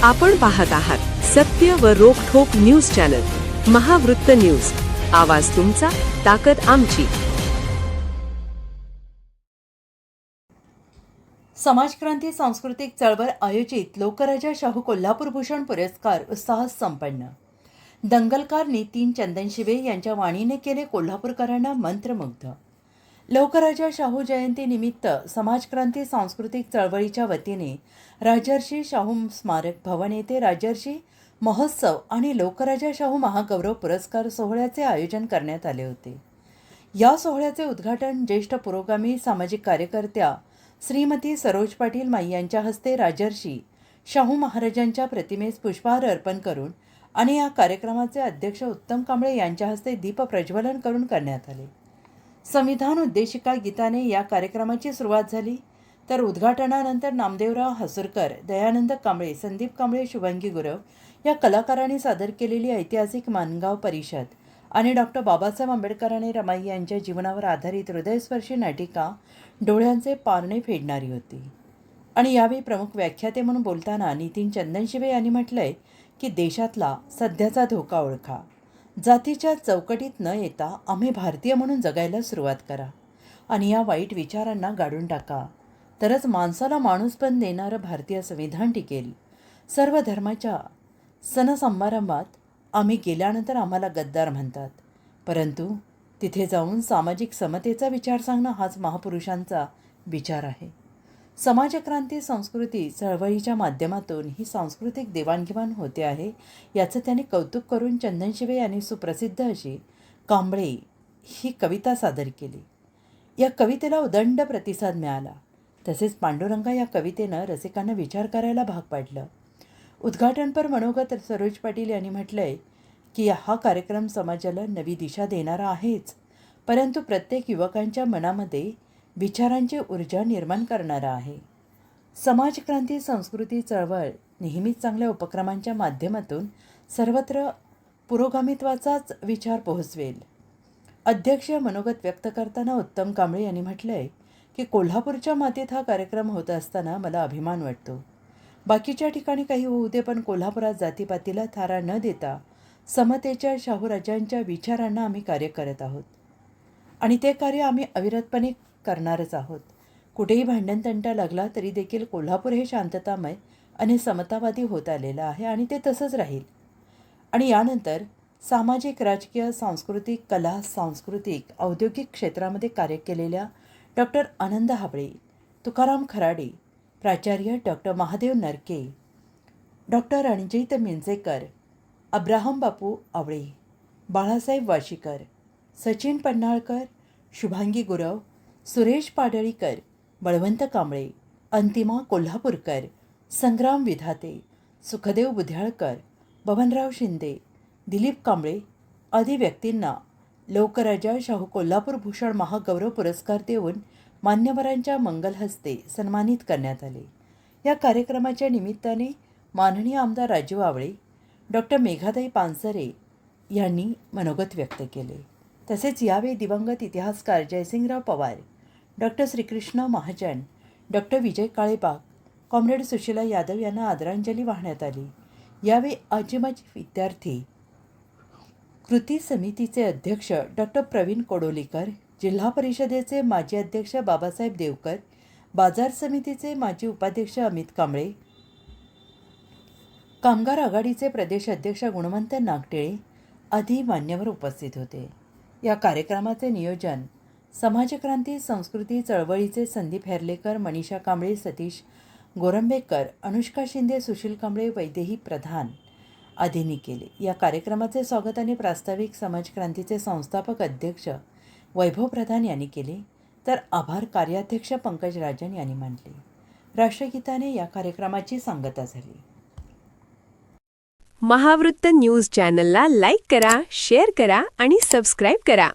आपण पाहत आहात सत्य व रोखठोक न्यूज चॅनल महावृत्त न्यूज। आवाज तुमचा, ताकद आमची। समाजक्रांती सांस्कृतिक चळवळ आयोजित लोकराजा शाहू कोल्हापूर भूषण पुरस्कार उत्साहात संपन्न। दंगलकार नितीन चंदनशिवे यांच्या वाणीने केले कोल्हापूरकरांना मंत्रमुग्ध। लोकराजा शाहू जयंती निमित्त समाजक्रांती सांस्कृतिक चळवळीच्या वतीने राजर्षी शाहू स्मारक भवन येथे राजर्षी महोत्सव आणि लोकराजा शाहू महागौरव पुरस्कार सोहळ्याचे आयोजन करण्यात आले होते। या सोहळ्याचे उद्घाटन ज्येष्ठ पुरोगामी सामाजिक कार्यकर्त्या श्रीमती सरोज पाटील माई यांच्या हस्ते राजर्षी शाहू महाराजांच्या प्रतिमेस पुष्पहार अर्पण करून आणि या कार्यक्रमाचे अध्यक्ष उत्तम कांबळे यांच्या हस्ते दीप प्रज्वलन करून करण्यात आले। संविधान उद्देशिका गीताने या कार्यक्रमाची सुरुवात झाली, तर उद्घाटनानंतर नामदेवराव हसूरकर, दयानंद कांबळे, संदीप कांबळे, शुभांगी गुरव या कलाकारांनी सादर केलेली ऐतिहासिक माणगाव परिषद आणि डॉक्टर बाबासाहेब आंबेडकर आणि रमाई यांच्या जीवनावर आधारित हृदयस्पर्शी नाटिका डोळ्यांचे पारणे फेडणारी होती। आणि यावेळी प्रमुख व्याख्याते म्हणून बोलताना नितीन चंदनशिवे यांनी म्हटलंय की देशातला सध्याचा धोका ओळखा, जातीच्या चौकटीत न येता आम्ही भारतीय म्हणून जगायला सुरुवात करा आणि या वाईट विचारांना गाडून टाका, तरच माणसाला माणूसपण देणारं भारतीय संविधान टिकेल। सर्व धर्माच्या सणसमारंभात आम्ही गेल्यानंतर आम्हाला गद्दार म्हणतात, परंतु तिथे जाऊन सामाजिक समतेचा विचार सांगणं हाच महापुरुषांचा विचार आहे। समाजक्रांती संस्कृती चळवळीच्या माध्यमातून ही सांस्कृतिक देवाणघेवाण होते आहे, याचं त्यांनी कौतुक करून चंदनशिवे यांनी सुप्रसिद्ध अशी कांबळे ही कविता सादर केली। या कवितेला उदंड प्रतिसाद मिळाला। तसेच पांडुरंगा या कवितेनं रसिकांना विचार करायला भाग पाडलं। उद्घाटनपर मनोगत सरोज पाटील यांनी म्हटलंय की हा कार्यक्रम समाजाला नवी दिशा देणारा आहेच, परंतु प्रत्येक युवकांच्या मनामध्ये विचारांची ऊर्जा निर्माण करणारा आहे। समाजक्रांती संस्कृती चळवळ नेहमीच चांगल्या उपक्रमांच्या माध्यमातून सर्वत्र पुरोगामित्वाचाच विचार पोहोचवेल। अध्यक्ष मनोगत व्यक्त करताना उत्तम कांबळे यांनी म्हटलंय की कोल्हापूरच्या मातीत हा कार्यक्रम होत असताना मला अभिमान वाटतो। बाकीच्या ठिकाणी काही होऊ दे, पण कोल्हापुरात जातीपातीला थारा न देता समतेच्या शाहूराजांच्या विचारांना आम्ही कार्य करत आहोत आणि ते कार्य आम्ही अविरतपणे करणारच आहोत। कुठेही भांडणतंटा लागला तरी देखील कोल्हापूर हे शांततामय आणि समतावादी होत आलेलं आहे आणि ते तसंच राहील। आणि यानंतर सामाजिक, राजकीय, सांस्कृतिक, कला, सांस्कृतिक, औद्योगिक क्षेत्रामध्ये कार्य केलेल्या डॉक्टर आनंद हाबळे, तुकाराम खराडे, प्राचार्य डॉक्टर महादेव नरके, डॉक्टर रणजित मिंजेकर, अब्राहम बापू आवळे, बाळासाहेब वाशीकर, सचिन पन्हाळकर, शुभांगी गुरव, सुरेश पाडळीकर, बळवंत कांबळे, अंतिमा कोल्हापूरकर, संग्राम विधाते, सुखदेव बुध्याळकर, बबनराव शिंदे, दिलीप कांबळे आदी व्यक्तींना लोकराजा शाहू कोल्हापूर भूषण महागौरव पुरस्कार देऊन मान्यवरांच्या मंगलहस्ते सन्मानित करण्यात आले। या कार्यक्रमाच्या निमित्ताने माननीय आमदार राजू आवळे, डॉक्टर मेघाताई पानसरे यांनी मनोगत व्यक्त केले। तसेच यावेळी दिवंगत इतिहासकार जयसिंगराव पवार, डॉक्टर श्रीकृष्ण महाजन, डॉक्टर विजय काळेबाग, कॉम्रेड सुशीला यादव यांना आदरांजली वाहण्यात आली। यावेळी आजी-माजी विद्यार्थी कृती समितीचे अध्यक्ष डॉक्टर प्रवीण कोडोलीकर, जिल्हा परिषदेचे माजी अध्यक्ष बाबासाहेब देवकर, बाजार समितीचे माजी उपाध्यक्ष अमित कांबळे, कामगार आघाडीचे प्रदेश अध्यक्ष गुणवंत नागटेळे आदी मान्यवर उपस्थित होते। या कार्यक्रमाचे नियोजन समाजक्रांती संस्कृती चळवळीचे संदीप हेर्लेकर, मनीषा कांबळे, सतीश गोरंबेकर, अनुष्का शिंदे, सुशील कांबळे, वैदेही प्रधान आदींनी केले। या कार्यक्रमाचे स्वागत आणि प्रास्ताविक समाजक्रांतीचे संस्थापक अध्यक्ष वैभव प्रधान यांनी केले, तर आभार कार्याध्यक्ष पंकज राजन यांनी मानले। राष्ट्रगीताने या कार्यक्रमाची सांगता झाली। महावृत्त न्यूज चॅनलला लाईक करा, शेअर करा आणि सबस्क्राईब करा।